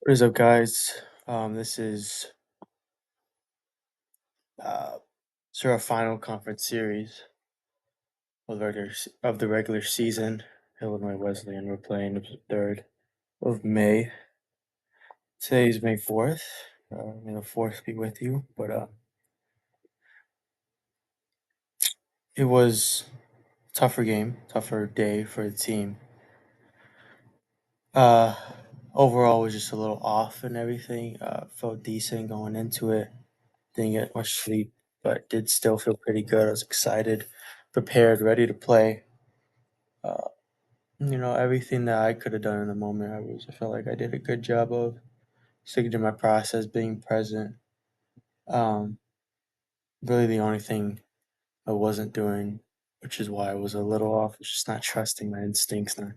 What is up, guys? This is sort of final conference series of the regular season. Illinois Wesleyan we're playing the 3rd of May. Today is May 4th. May the 4th be with you. But it was a tougher day for the team. Uh, Overall, was just a little off and everything. Felt decent going into it. Didn't get much sleep, but did still feel pretty good. I was excited, prepared, ready to play. Uh, everything that I could have done in the moment, I felt like I did a good job of sticking to my process, being present. Um, really, the only thing I wasn't doing, which is why I was a little off, was just not trusting my instincts, not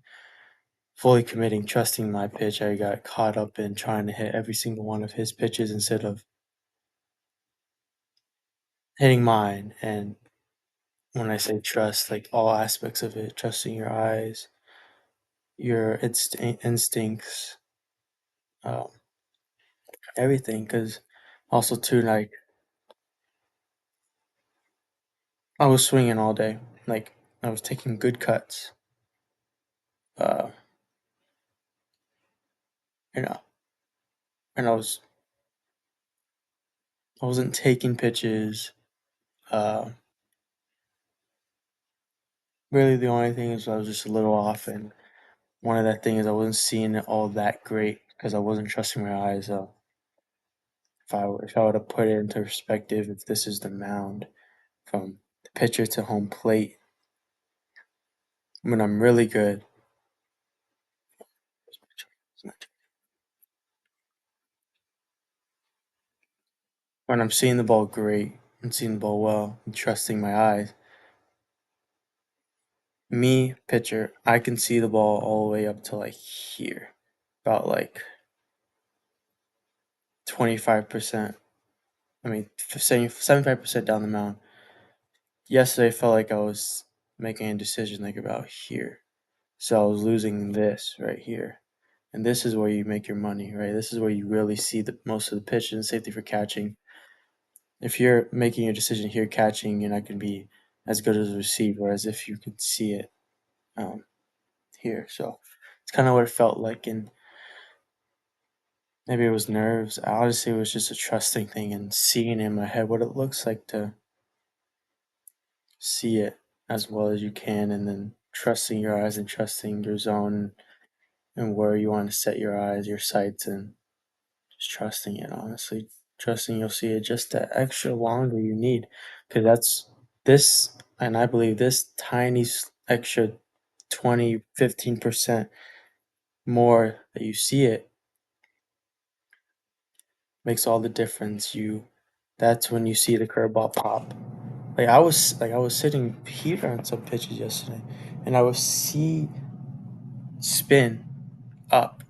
fully committing, trusting my pitch. I got caught up in trying to hit every single one of his pitches instead of hitting mine. And when I say trust, like all aspects of it, trusting your eyes, your instincts, um, everything. Because also too, like I was swinging all day. Like I was taking good cuts. Uh, you know, and I wasn't taking pitches. Uh, Really, the only thing is I was just a little off, and one of that thing is I wasn't seeing it all that great because I wasn't trusting my eyes. If I would have put it into perspective, if this is the mound from the pitcher to home plate, when I'm really good, when I'm seeing the ball great and seeing the ball well and trusting my eyes, me, pitcher, I can see the ball all the way up to like here, about like 25%. I mean, 75% down the mound. Yesterday, I felt like I was making a decision like about here. So I was losing this right here. And this is where you make your money, right? This is where you really see the most of the pitch and safety for catching. If you're making a decision here catching, you're not going to be as good as a receiver as if you could see it um, here. So it's kind of what it felt like. And maybe it was nerves. Honestly, it was just a trusting thing and seeing in my head what it looks like to see it as well as you can, and then trusting your eyes and trusting your zone and where you want to set your eyes, your sights, and just trusting it, honestly. Trusting you'll see it just that extra longer you need. Because this, and I believe this tiny extra 20-15% more that you see it makes all the difference. That's when you see the curveball pop. I was sitting here on some pitches yesterday, and I would see spin up,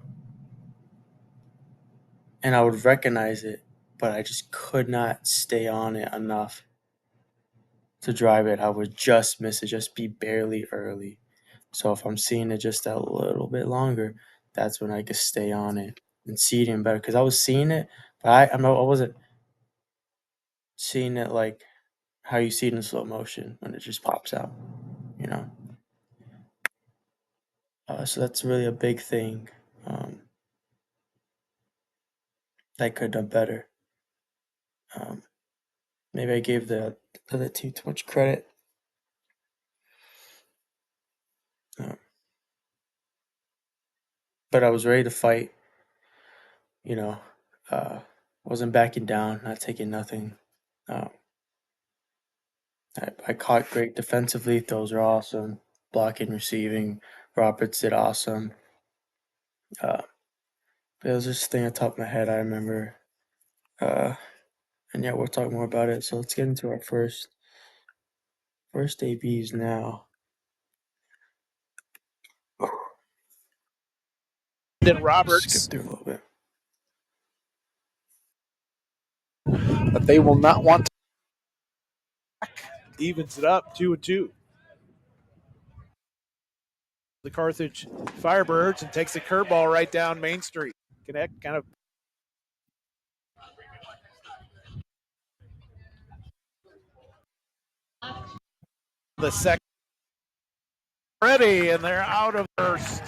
and I would recognize it, but I just could not stay on it enough to drive it. I would just miss it, just be barely early. So if I'm seeing it just a little bit longer, that's when I could stay on it and see it even better. Because I was seeing it, but I wasn't seeing it like how you see it in slow motion when it just pops out, you know. So that's really a big thing. I could have done better. Um, Maybe I gave the other team too much credit. Um, but I was ready to fight. You know, wasn't backing down, not taking nothing. Um, I caught great defensively. Those are awesome. Blocking, receiving. Roberts did awesome. But it was just a thing on top of my head. I remember. And yeah, we'll talk more about it. So let's get into our first ABs now. Then Skip Roberts, through a little bit. but they will not want to. Evens it up 2-2. The Carthage Firebirds and takes the curveball right down Main Street. connect, kind of the second ready, and they're out of first.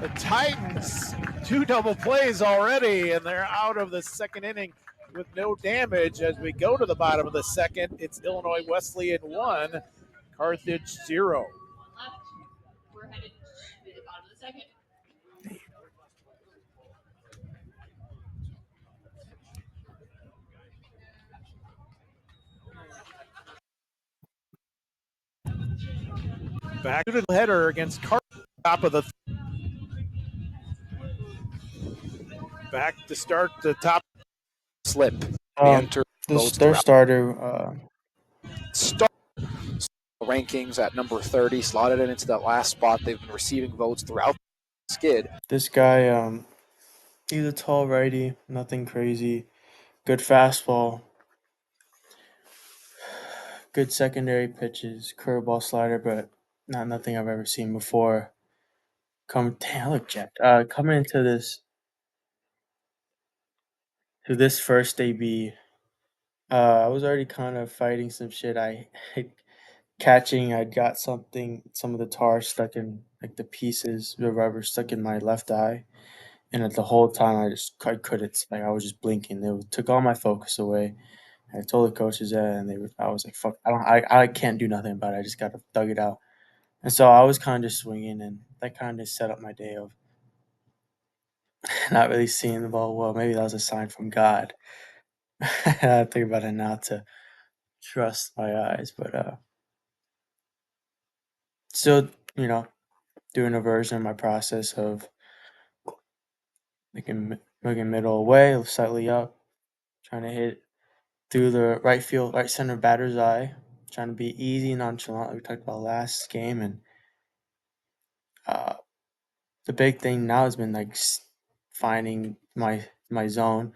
The Titans, 2 double plays already, and they're out of the second inning with no damage. As we go to the bottom of the second, it's Illinois Wesleyan 1, Carthage 0. We're headed to the bottom of the second. Back to the header against Carthage, top of the back to start the top slip. Enter votes Their throughout. starter, Start rankings at number 30, slotted it into that last spot. They've been receiving votes throughout the skid. this guy, he's a tall righty, nothing crazy. Good fastball, good secondary pitches, curveball, slider, but not nothing I've ever seen before. Damn, I look jacked. Coming into this first AB, I was already kind of fighting some shit. I catching. I got some of the tar stuck in like the rubber stuck in my left eye, and at the whole time I couldn't, like I was just blinking. It took all my focus away. I told the coaches that, and I was like, "Fuck, I can't do nothing about it. I just gotta thug it out." And so I was kind of swinging, and that kind of set up my day of not really seeing the ball well. Maybe that was a sign from God. I think about it now to trust my eyes, but still, doing a version of my process of looking middle away, slightly up, trying to hit through the right center batter's eye, trying to be easy, nonchalant, like we talked about last game, and uh, the big thing now has been like finding my zone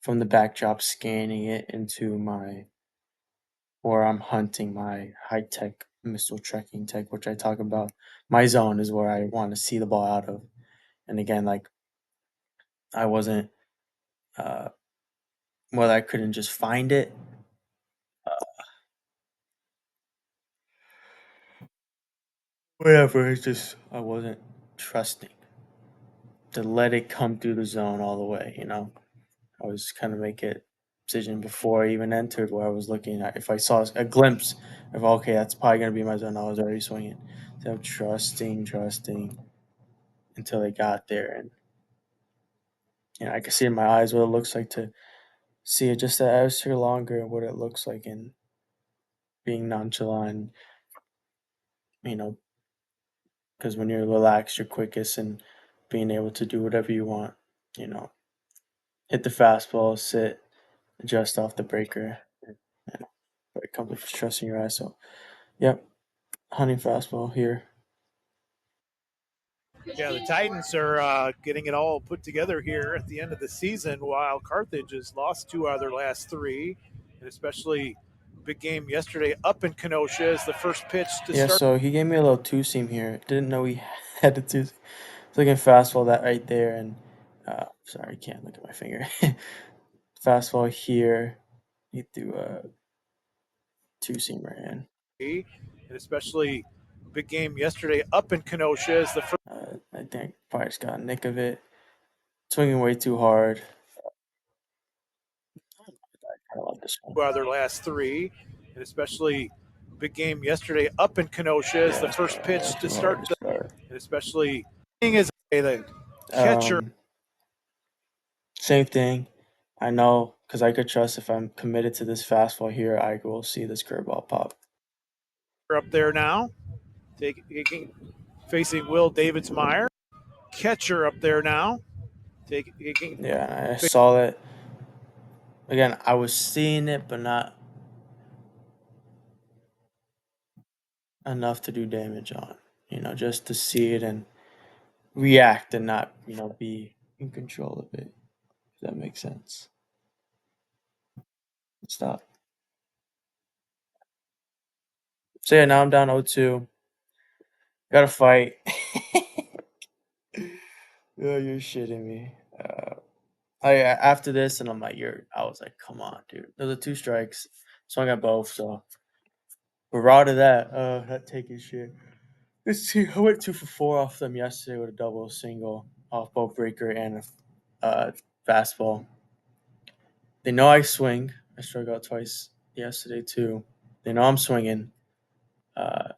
from the backdrop, scanning it into or I'm hunting my high tech missile trekking tech, which I talk about. My zone is where I want to see the ball out of, and again, like I wasn't, uh, well, I couldn't just find it. Whatever, it's just I wasn't trusting to let it come through the zone all the way. I was kind of make a decision before I even entered where I was looking at if I saw a glimpse of okay, that's probably gonna be my zone. I was already swinging. So I'm trusting until they got there, and I can see in my eyes what it looks like to see it just an extra longer and what it looks like in being nonchalant. You know, because when you're relaxed, you're quickest and being able to do whatever you want. You know, hit the fastball, sit, adjust off the breaker. But it comes with trusting your eyes. So, yep, hunting fastball here. Yeah, the Titans are getting it all put together here at the end of the season, while Carthage has lost 2 out of their last 3, and especially big game yesterday up in Kenosha as the first pitch to Yeah, start. so he gave me a little two seam here. Didn't know he had a two. Looking fastball that right there, and sorry, can't look at my finger. Fastball here. He threw a two seamer in. And especially big game yesterday up in Kenosha as the first. I think probably just got a nick of it. Swinging way too hard. I love this one. 2 out of their last 3, and especially big game yesterday up in Kenosha as Yeah, the first pitch to too hard start. to start. And especially being as the catcher. Same thing. I know because I could trust if I'm committed to this fastball here, I will see this curveball pop. Up there now, facing Will Davidsmeyer. Catcher up there now, taking. Yeah, I saw it. Again, I was seeing it, but not enough to do damage on. Just to see it and react and not, be in control of it. If that makes sense. Stop. So yeah, now I'm down 0-2. Gotta fight. Oh, you're shitting me. after this, and I'm like, I was like, come on, dude. Those are 2 strikes. Swung at both, so we're raw to that. Not taking shit. Let's see. I went 2 for 4 off them yesterday with a double, single off both breaker and a fastball. They know I swing. I struck out twice yesterday too. They know I'm swinging. Uh,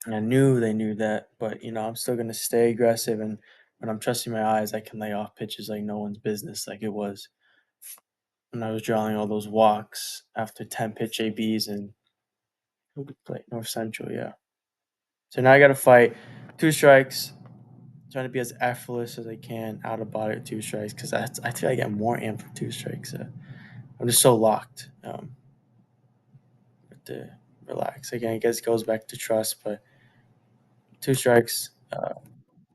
and I knew they knew that, but I'm still gonna stay aggressive. And when I'm trusting my eyes, I can lay off pitches like no one's business, like it was when I was drawing all those walks after 10 pitch ABs and who could play North Central, yeah. So now I got to fight 2 strikes, trying to be as effortless as I can out of body with 2 strikes because I feel I get more amped for 2 strikes. I'm just so locked. With the relax again. I guess it goes back to trust, but 2 strikes,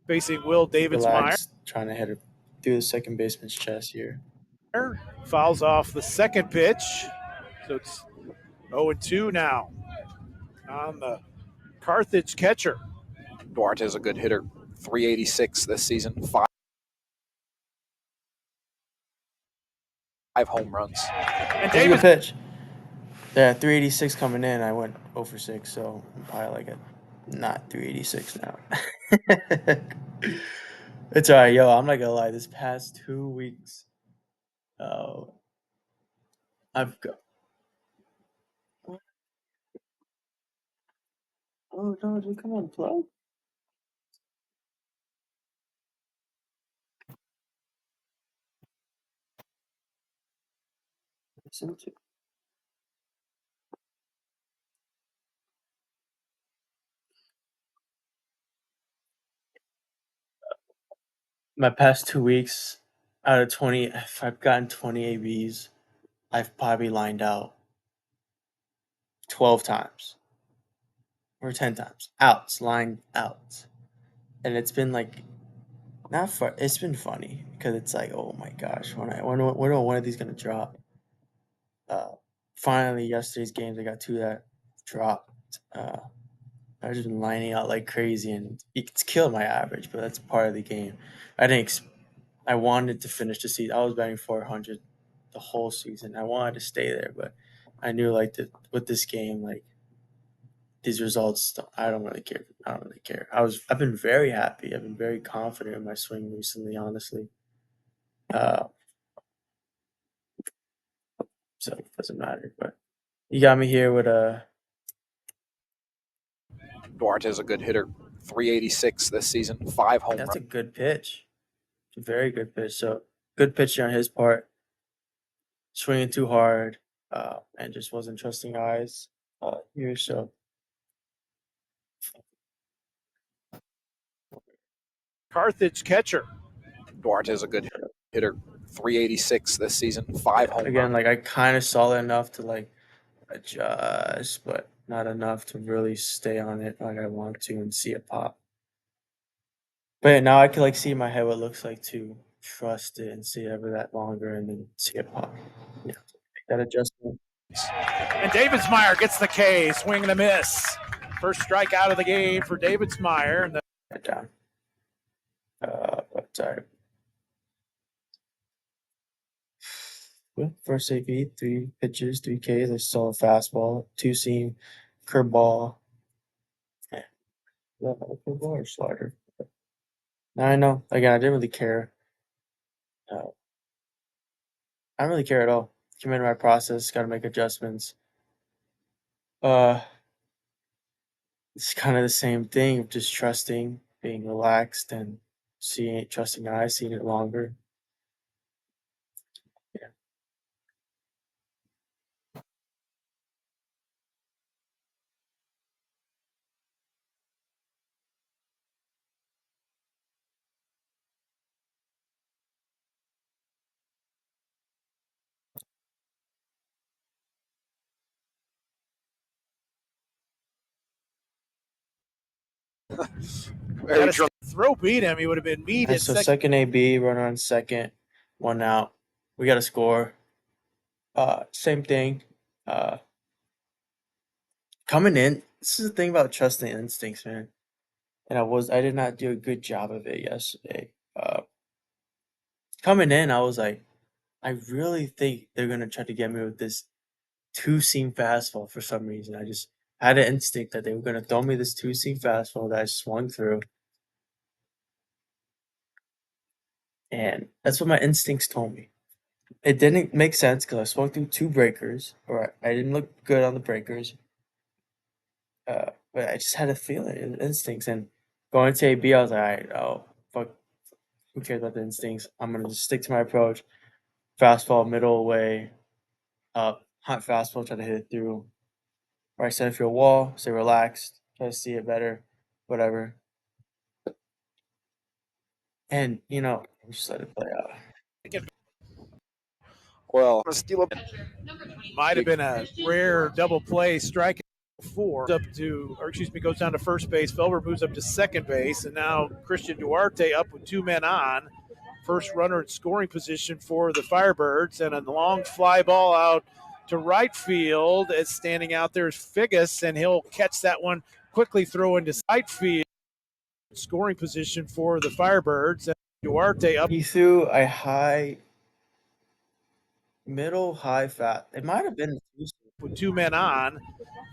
Facing Will Davidsmeyer. relax, trying to hit it through the second baseman's chest here. Fouls off the second pitch. So it's 0-2 now on the Carthage catcher. Duarte is a good hitter. 386 this season, five home runs. And That's a good Davis pitch. Yeah, 386 coming in. I went 0 for 6, so I'm probably like not 386 now. It's all right, yo. I'm not gonna lie. This past 2 weeks, oh, I've got. Oh no, dude, come on, plug. Listen to. My past 2 weeks, out of 20, if I've gotten 20 ABs, I've probably lined out 12 times or 10 times. Outs, lined outs. And it's been like, not fun. It's been funny because it's like, oh my gosh, when are one of these going to drop? Uh, Finally, yesterday's games, I got 2 that dropped. I've just been lining out like crazy, and it's killed my average, but that's part of the game. I didn't. I wanted to finish the season. I was batting 400 the whole season. I wanted to stay there, but I knew like with this game, like these results, I don't really care. I don't really care. I've been very happy. I've been very confident in my swing recently, honestly. Uh, so it doesn't matter. But you got me here with a. Duarte is a good hitter. 386 this season, five home That's runs. a good pitch. It's a very good pitch. So good pitch on his part. Swinging too hard, and just wasn't trusting eyes here. So Carthage catcher. Duarte is a good hitter. 386 this season, five home again, runs. like I kind of saw it enough to like adjust, but not enough to really stay on it like I want to and see it pop. But now I can like see in my head what it looks like to trust it and see it ever that longer and then see it pop. Yeah, make that adjustment. And Davidsmeyer gets the K, swing and a miss. First strike out of the game for Davidsmeyer. And That down. But sorry. Well, first AP, 3 pitches, 3 Ks. I saw a fastball, 2 seam, curveball. Yeah. Is that a curveball or slider? I know. Again, I didn't really care. Uh, I don't really care at all. Came into my process, got to make adjustments. Uh, it's kind of the same thing of just trusting, being relaxed, and trusting eyes, seeing it longer. Yeah. throw beat him. He would have been meat at So second. second AB, runner on second, 1 out. We got to score. Same thing. Uh, Coming in, this is the thing about trusting instincts, man. And I did not do a good job of it yesterday. coming in, I was like, I really think they're gonna try to get me with this two-seam fastball for some reason. I had an instinct that they were gonna throw me this two-seam fastball that I swung through. And that's what my instincts told me. It didn't make sense because I swung through two breakers, or I didn't look good on the breakers. But I just had a feeling, instincts, and going to AB, I was like, all right, oh fuck, who cares about the instincts? I'm gonna just stick to my approach. Fastball, middle away, up, hot fastball, try to hit it through. Right center field wall, stay relaxed, try to see it better, whatever. And just let it play out. Well, steal up. Might have been a rare double play strike. Four up to, or excuse me, goes down to first base. Felber moves up to second base, and now Christian Duarte up with two men on. First runner in scoring position for the Firebirds, and a long fly ball out to right field. As standing out there is Figgis, and he'll catch that one, quickly throw into right field. Scoring position for the Firebirds, and Duarte up. He threw a middle high fat. It might have been with two men on.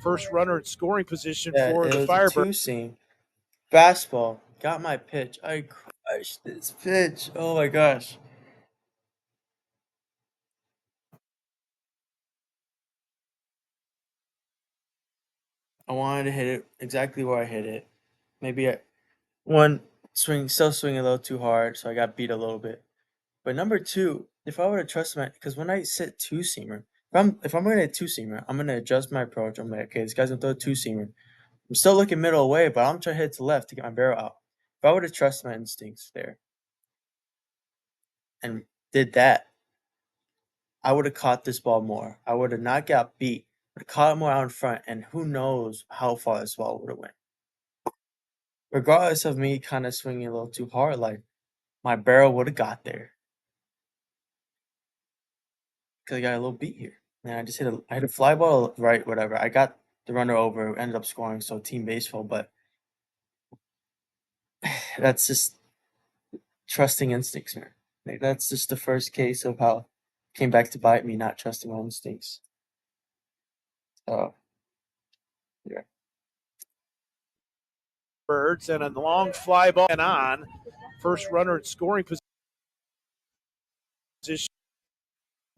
First runner in scoring position yeah, for it the was a Firebirds. two-seam fastball. Got my pitch. I crushed this pitch. Oh my gosh. I wanted to hit it exactly where I hit it. Maybe one swing, still swinging a little too hard, so I got beat a little bit. But number two, if I were to trust my, because when I sit two seamer, if I'm gonna hit two seamer, I'm gonna adjust my approach. I'm like, okay, this guy's gonna throw a two seamer. I'm still looking middle away, but I'm trying to hit to left to get my barrel out. If I would have trusted my instincts there and did that, I would have caught this ball more. I would have not got beat. Would have caught it more out in front, and who knows how far this ball would have went. Regardless of me kind of swinging a little too hard, like my barrel would have got there because I got a little beat here. And I hit a fly ball right, whatever. I got the runner over, ended up scoring, so team baseball. But that's just trusting instincts, man. Like, that's just the first case of how it came back to bite me, not trusting my instincts. So yeah. Birds and a long fly ball and on. First runner in scoring position.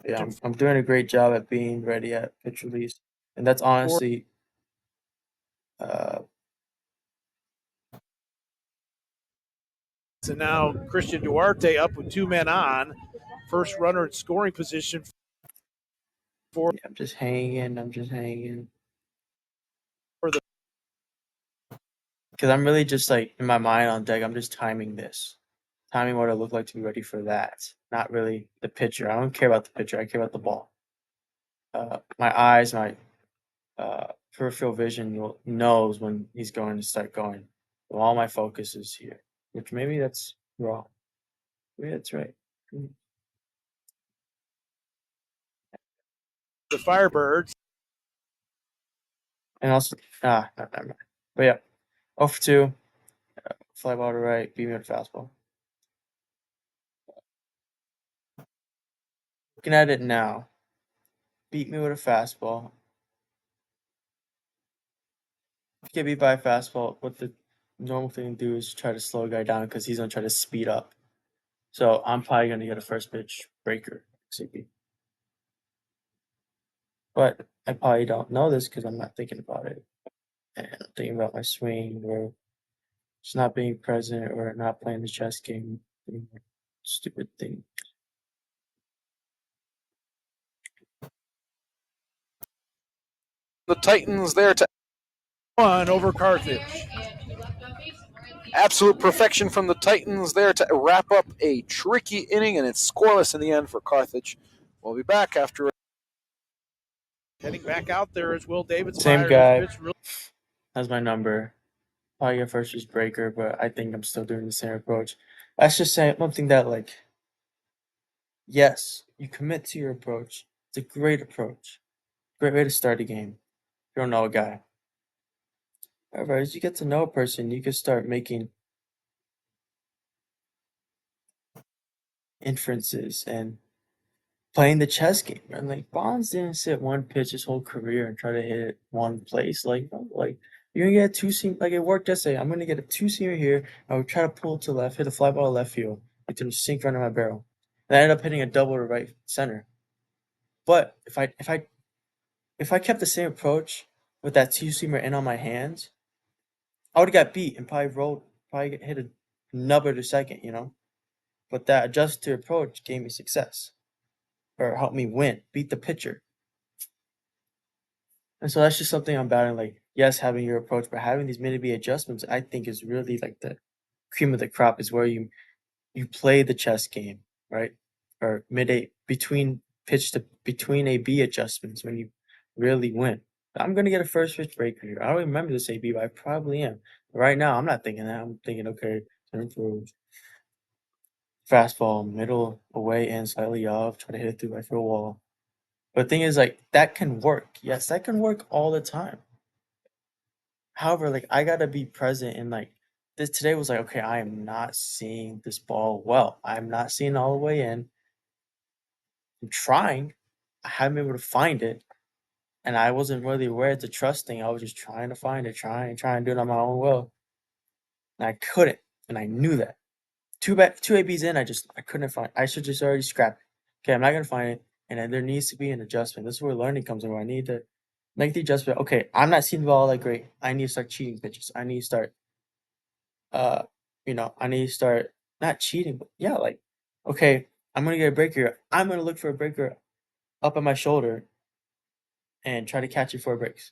Yeah, I'm doing a great job at being ready at pitch release, and that's honestly, uh, So now Christian Duarte up with two men on. First runner in scoring position for yeah, I'm just hanging. I'm just hanging the because I'm really just like in my mind on deck. I'm just timing what it looked like to be ready for that. Not really the pitcher. I don't care about the pitcher. I care about the ball. My eyes, my peripheral vision knows when he's going to start going. So all my focus is here, which maybe that's wrong. Maybe that's right. the Firebirds. And also, not that. But yeah, off two, fly ball to right, beat me with a fastball. Looking at it now, beat me with a fastball. If you get beat by a fastball, what the normal thing to do is try to slow a guy down because he's gonna try to speed up. So I'm probably gonna get a first pitch breaker, CP. But I probably don't know this because I'm not thinking about it. And I'm thinking about my swing or just not being present or not playing the chess game. Stupid thing. The Titans there to One over Carthage. absolute perfection from the Titans there to wrap up a tricky inning, and it's scoreless in the end for Carthage. We'll be back after. Heading back out there is Will Davidsmeyer. Same guy has my number. Probably get first pitch breaker, but I think I'm still doing the same approach. That's just saying something that like, yes, you commit to your approach. It's a great approach. Great way to start a game. You don't know a guy. However, as you get to know a person, you can start making inferences and playing the chess game. And like Bonds didn't sit one pitch his whole career and try to hit it one place. Like, no, like you're gonna get a two seam. Like it worked yesterday. I'm gonna get a two seamer here. I would try to pull to left, hit a fly ball to left field, it's gonna sink right in my barrel. And I ended up hitting a double to right center. But if I kept the same approach with that two seamer in on my hands, I would have got beat and probably hit a nubber to second, you know. But that adjusted approach gave me success or helped me win, beat the pitcher. And so that's just something I'm battling. Like, yes, having your approach, but having these mini B adjustments, I think is really like the cream of the crop. Is where you play the chess game, right? Or mid A between A B adjustments when you really win. I'm gonna get a first pitch breaker here. I don't remember this AB, but I probably am. But right now, I'm not thinking that. I'm thinking, okay, turn for fastball, middle away and slightly off, try to hit it through my field wall. But the thing is, like, that can work. Yes, that can work all the time. However, like, I gotta be present and like this today was like, okay, I am not seeing this ball well. I'm not seeing it all the way in. I'm trying. I haven't been able to find it. And I wasn't really aware it's a trust thing. I was just trying to find it, trying to do it on my own will. And I couldn't. And I knew that. Two ABs in, I couldn't find. I should just already scrap it. Okay, I'm not gonna find it, and then there needs to be an adjustment. This is where learning comes in. Where I need to make the adjustment. Okay, I'm not seeing the ball that great. I need to start cheating pitches. I need to start, uh, I need to start not cheating, but yeah, like, okay, I'm gonna get a breaker. I'm gonna look for a breaker up on my shoulder and try to catch it before it breaks.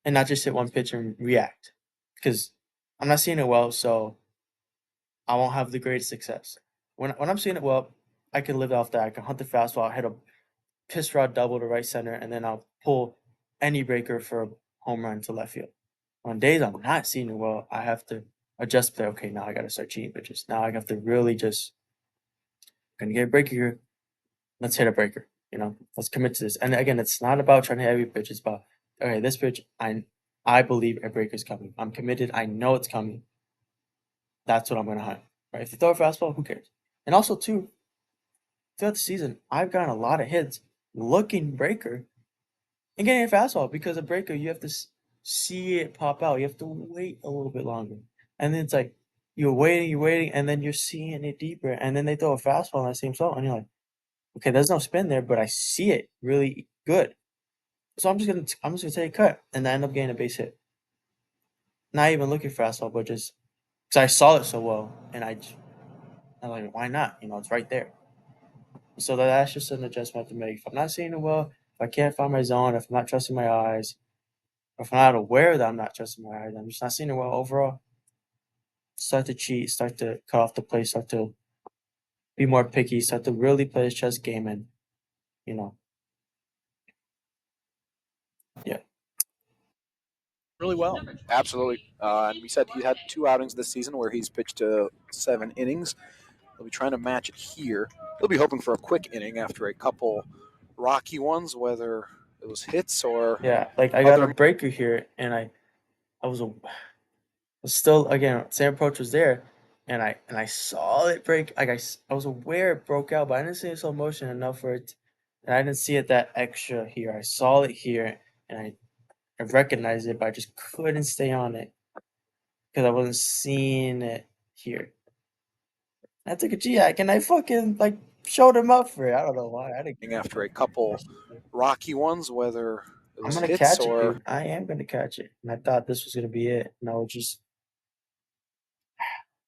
And not just hit one pitch and react, because I'm not seeing it well, so I won't have the greatest success. When I'm seeing it well, I can live off that. I can hunt the fastball, hit a piss rod double to right center, and then I'll pull any breaker for a home run to left field. On days I'm not seeing it well, I have to adjust there. Okay, now I gotta start cheating pitches. Now I have to really just gonna get a breaker here. Let's hit a breaker. Let's commit to this. And again, it's not about trying to hit every pitch. It's about okay, this pitch I believe a breaker is coming. I'm committed. I know it's coming. That's what I'm gonna hunt. Right? If you throw a fastball, who cares? And also too, throughout the season, I've gotten a lot of hits looking breaker and getting a fastball because a breaker you have to see it pop out. You have to wait a little bit longer, and then it's like you're waiting, and then you're seeing it deeper, and then they throw a fastball on that same spot, and you're like, okay, there's no spin there, but I see it really good. So I'm just gonna take a cut, and I end up getting a base hit. Not even looking for fastball, but just because I saw it so well, and I'm like, why not? It's right there. So that's just an adjustment I have to make. If I'm not seeing it well, if I can't find my zone, if I'm not trusting my eyes, if I'm not aware that I'm not trusting my eyes, I'm just not seeing it well overall. Start to cheat, start to cut off the play, start to be more picky, start to really play this chess game, and you know, yeah. Really well. Absolutely. And we said he had 2 outings this season where he's pitched 7 innings. He'll be trying to match it here. He'll be hoping for a quick inning after a couple rocky ones, whether it was hits or Yeah, like I got a other. breaker here, and I was still again same approach was there, and I saw it break. Like I was aware it broke out, but I didn't see it slow motion enough for it, and I didn't see it that extra here. I saw it here, and I recognized it, but I just couldn't stay on it because I wasn't seeing it here. I took a G hack and I fucking like showed him up for it. I don't know why. I didn't. After a couple rocky ones, whether it I'm was gonna hits catch it, or dude. I am gonna catch it, and I thought this was gonna be it. And I was just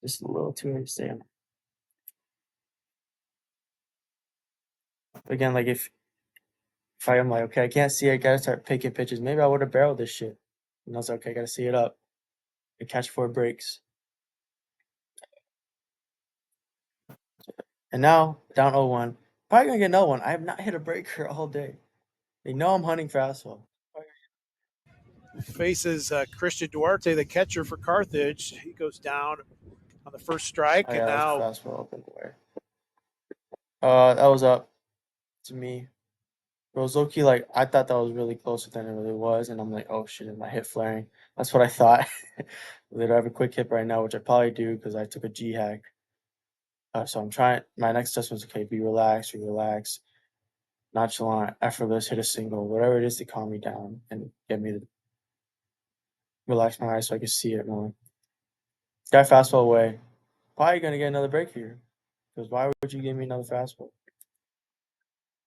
a little too early to stay on. Again, like if I'm like, okay, I can't see it, I gotta start picking pitches. Maybe I would have barreled this shit. And I was like, okay, I gotta see it up. I catch 4 breaks. And now down 0-1. Probably gonna get another one. I have not hit a breaker all day. They know I'm hunting fastball. Faces Christian Duarte, the catcher for Carthage. He goes down on the first strike, Oh and yeah, that was now fastball open the way. That was up to me. Rozoki, like I thought that was really closer than it really was, and I'm like, oh shit, is my hit flaring? That's what I thought. Did I have a quick hit right now, which I probably do because I took a G hack. So I'm trying. My next adjustment is okay. Be relaxed, nonchalant, effortless, hit a single, whatever it is to calm me down and get me to relax my eyes so I can see it more. Got fastball away. Probably gonna get another break here. Because why would you give me another fastball?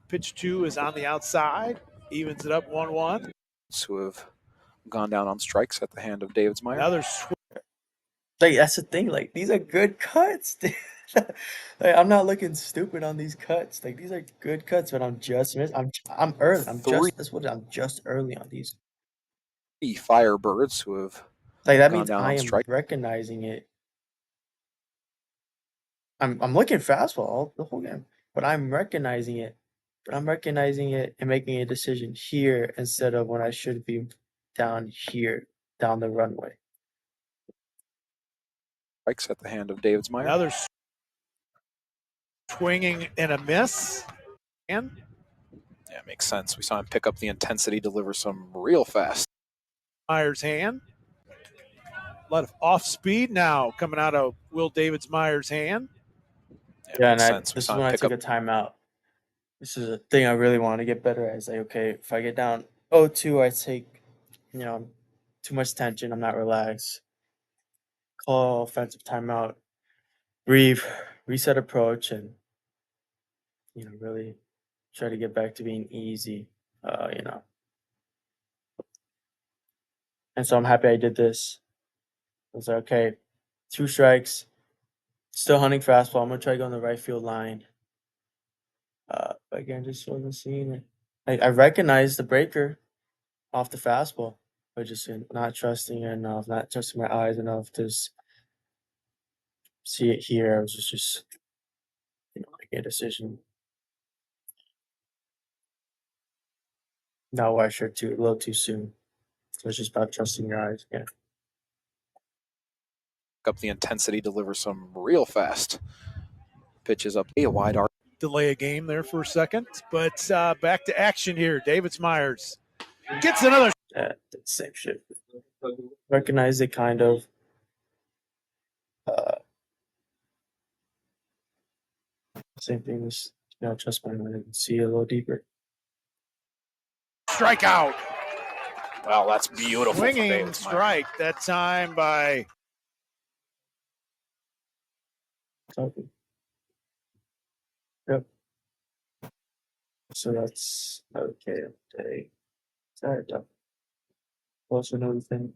Pitch 2 is on the outside, evens it up 1-1. Who have gone down on strikes at the hand of Davidsmeyer. Another swing. Like that's the thing. Like these are good cuts. Like, I'm not looking stupid on these cuts. Like these are good cuts, but I'm just miss. I'm early. I'm just early on these. 3 Firebirds who have Like that gone means down I on am strike. recognizing it. I'm looking fastball the whole game, but I'm recognizing it. But I'm recognizing it and making a decision here instead of when I should be down here, down the runway. Strikes at the hand of Davidsmeyer. Another swinging and a miss. And Yeah, makes sense. We saw him pick up the intensity, deliver some real fast. Myers' hand. A lot of off speed now coming out of Will Davidsmeyer's hand. Yeah, makes and sense. We this is saw when him I pick took up a timeout. This is a thing I really want to get better at. It's like, okay, if I get down 0-2, I take, too much tension. I'm not relaxed. Call offensive timeout, breathe, reset approach, and really try to get back to being easy. And so I'm happy I did this. I was like, okay, 2 strikes, still hunting fastball. I'm gonna try to go on the right field line. But again, just wasn't seeing it. I recognized the breaker off the fastball, but just not trusting it enough, not trusting my eyes enough to see it here. I was just making a decision. Not why sure a little too soon. So it's just about trusting your eyes again. up the intensity, deliver some real fast pitches up a wide arc. Delay a game there for a second, but back to action here. Davidsmeyers gets another. Same shit. Recognize it kind of. Same thing as trust my mind and see a little deeper. Strikeout. Wow, that's beautiful. Swinging strike that time by. Okay. Yep. So that's okay. Okay. Sorry, also another thing.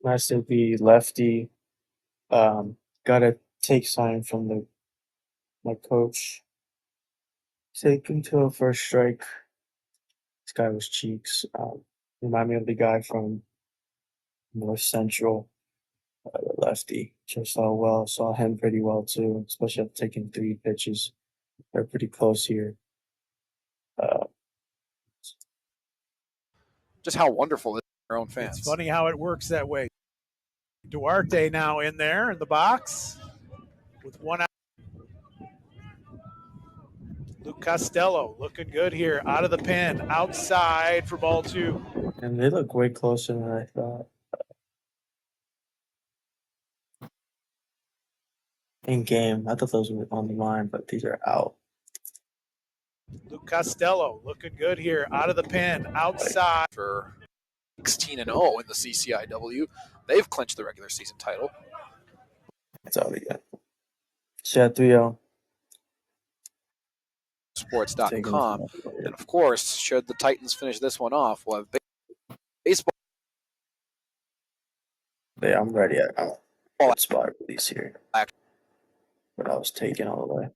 Nice to be lefty. Got a take sign from my coach. Take him to a first strike. This guy was Cheeks. Remind me of the guy from North Central, the lefty. Just saw him pretty well too, especially after taking 3 pitches. They're pretty close here. Just how wonderful it is for our own fans. It's funny how it works that way. Duarte now in there in the box with 1 out. Luke Costello looking good here out of the pen, outside for ball 2. And they look way closer than I thought. In game, I thought those were on the line, but these are out. Luke Costello looking good here out of the pen, outside. For 16-0 in the CCIW, they've clinched the regular season title. That's all we got. So 3-0. Sports.com. And of course, should the Titans finish this one off, we'll have baseball. Yeah, I'm ready. I'm good spot release here. But I was taken all the way.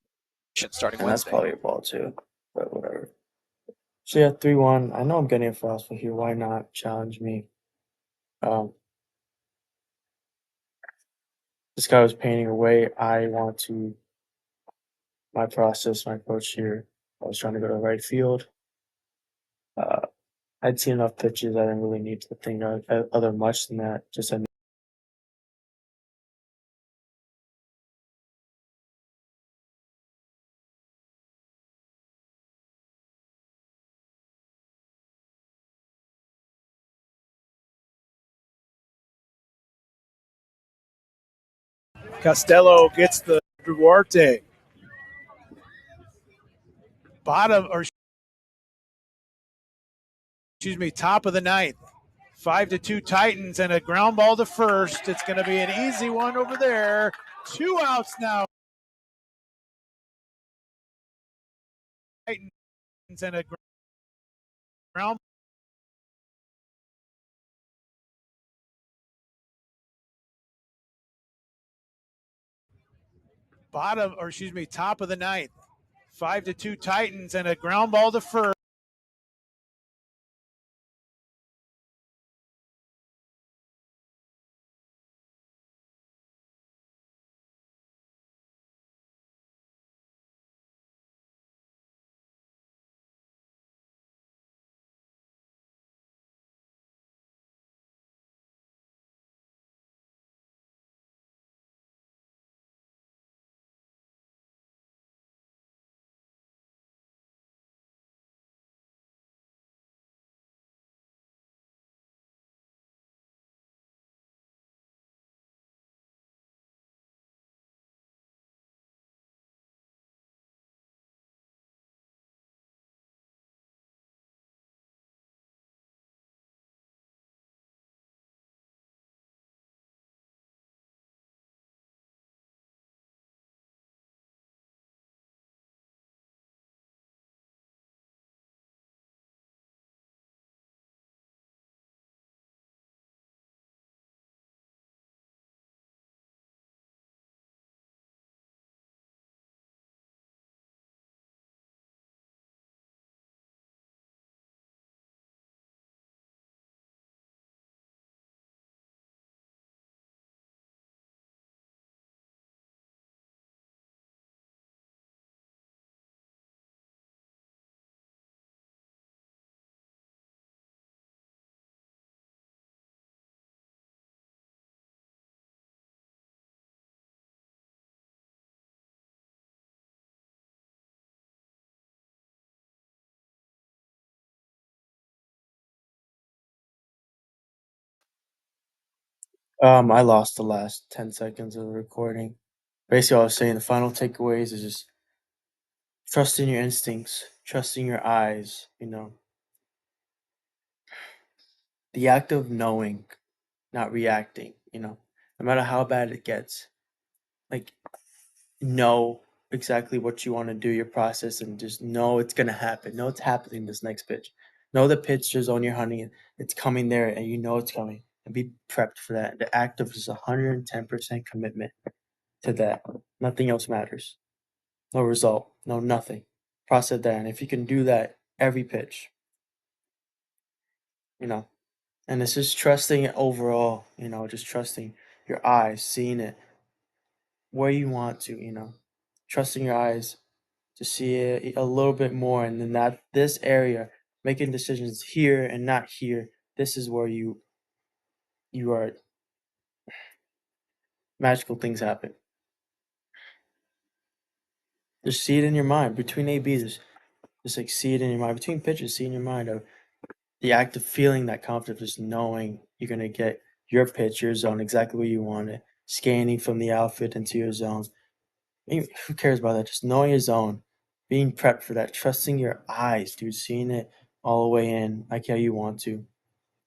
Starting And that's Wednesday. probably a ball too. But whatever. So yeah, 3-1. I know I'm getting a fastball here. Why not challenge me? This guy was painting away. I want to my process, my approach here. I was trying to go to right field. I'd seen enough pitches. I didn't really need to think other much than that. Just Costello gets the Duarte. Bottom, or excuse me, top of the ninth. 5-2 Titans and a ground ball to first. It's going to be an easy one over there. 2 outs now. Titans and a ground bottom, or excuse me, top of the ninth. 5-2 Titans and a ground ball to first. I lost the last 10 seconds of the recording. Basically, I was saying the final takeaways is just trusting your instincts, trusting your eyes, the act of knowing, not reacting, no matter how bad it gets. Like, know exactly what you want to do, your process, and just know it's going to happen. Know it's happening this next pitch. Know the pitch is on your honey, it's coming there, and you know it's coming. And be prepped for that. The act of just 110% commitment to that. Nothing else matters. No result, no nothing. Process that. And if you can do that every pitch, you know, and it's just trusting it overall, just trusting your eyes, seeing it where you want to, trusting your eyes to see it a little bit more. And then that this area, making decisions here and not here, this is where you are magical things happen. Just see it in your mind. Between ABs, just like see it in your mind. Between pitches, see in your mind of the act of feeling that confidence, just knowing you're gonna get your pitch, your zone, exactly where you want it, scanning from the outfit into your zone. Who cares about that? Just knowing your zone, being prepped for that, trusting your eyes, dude, seeing it all the way in, like how you want to,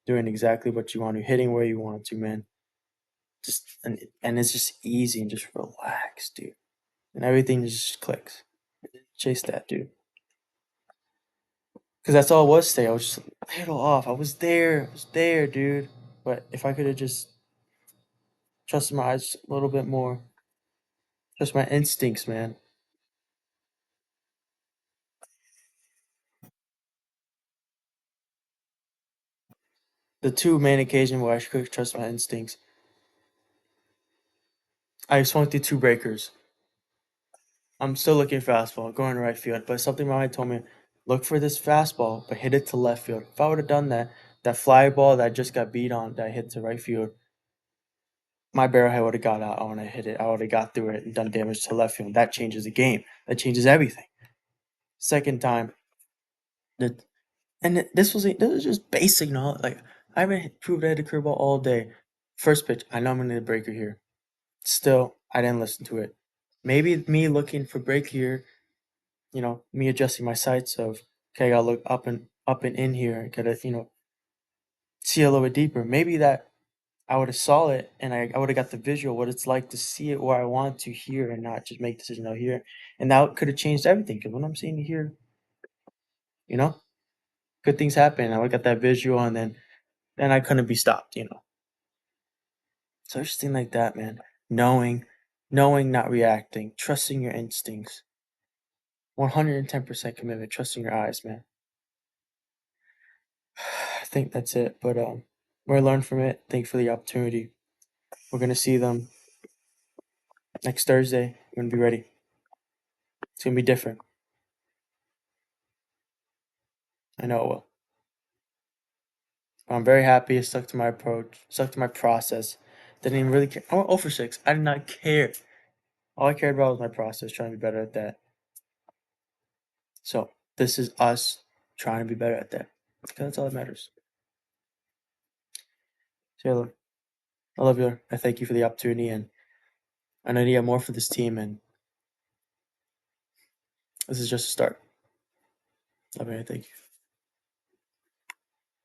doing exactly what you want to, hitting where you want to, man. Just and it's just easy and just relax, dude, and everything just clicks. Chase that, dude. Because that's all it was today. I was just a little off. I was there, dude. But if I could have just trusted my eyes a little bit more, trust my instincts, man. The two main occasions where I could trust my instincts, I swung through two breakers. I'm still looking fastball, going to right field, but something in my mind told me, look for this fastball, but hit it to left field. If I would have done that, that fly ball that I just got beat on, that I hit to right field, my barrelhead would have got out. I would have hit it. I would have got through it and done damage to left field. That changes the game. That changes everything. Second time, that and this was just basic knowledge. Like I haven't proved I had a curveball all day. First pitch, I know I'm gonna need a breaker here. Still, I didn't listen to it. Maybe me looking for break here, me adjusting my sights of, okay, I gotta look up and in here, gotta, see a little bit deeper. Maybe that I would have saw it and I would have got the visual, what it's like to see it where I want to hear and not just make decisions out here. And that could have changed everything. Because when I'm seeing it here, good things happen. I look at that visual and then I couldn't be stopped. So just thing like that, man. Knowing, not reacting, trusting your instincts. 110% commitment, trusting your eyes, man. I think that's it. But we're gonna learn from it. Thank you for the opportunity. We're gonna see them next Thursday. We're gonna be ready. It's gonna be different. I know it will. I'm very happy. I stuck to my approach, stuck to my process. Didn't even really care. I went 0 for 6. I did not care. All I cared about was my process, trying to be better at that. So this is us trying to be better at that. Because that's all that matters. Taylor, I love you. I thank you for the opportunity, and I know you have more for this team, and this is just a start. Love you. Thank you.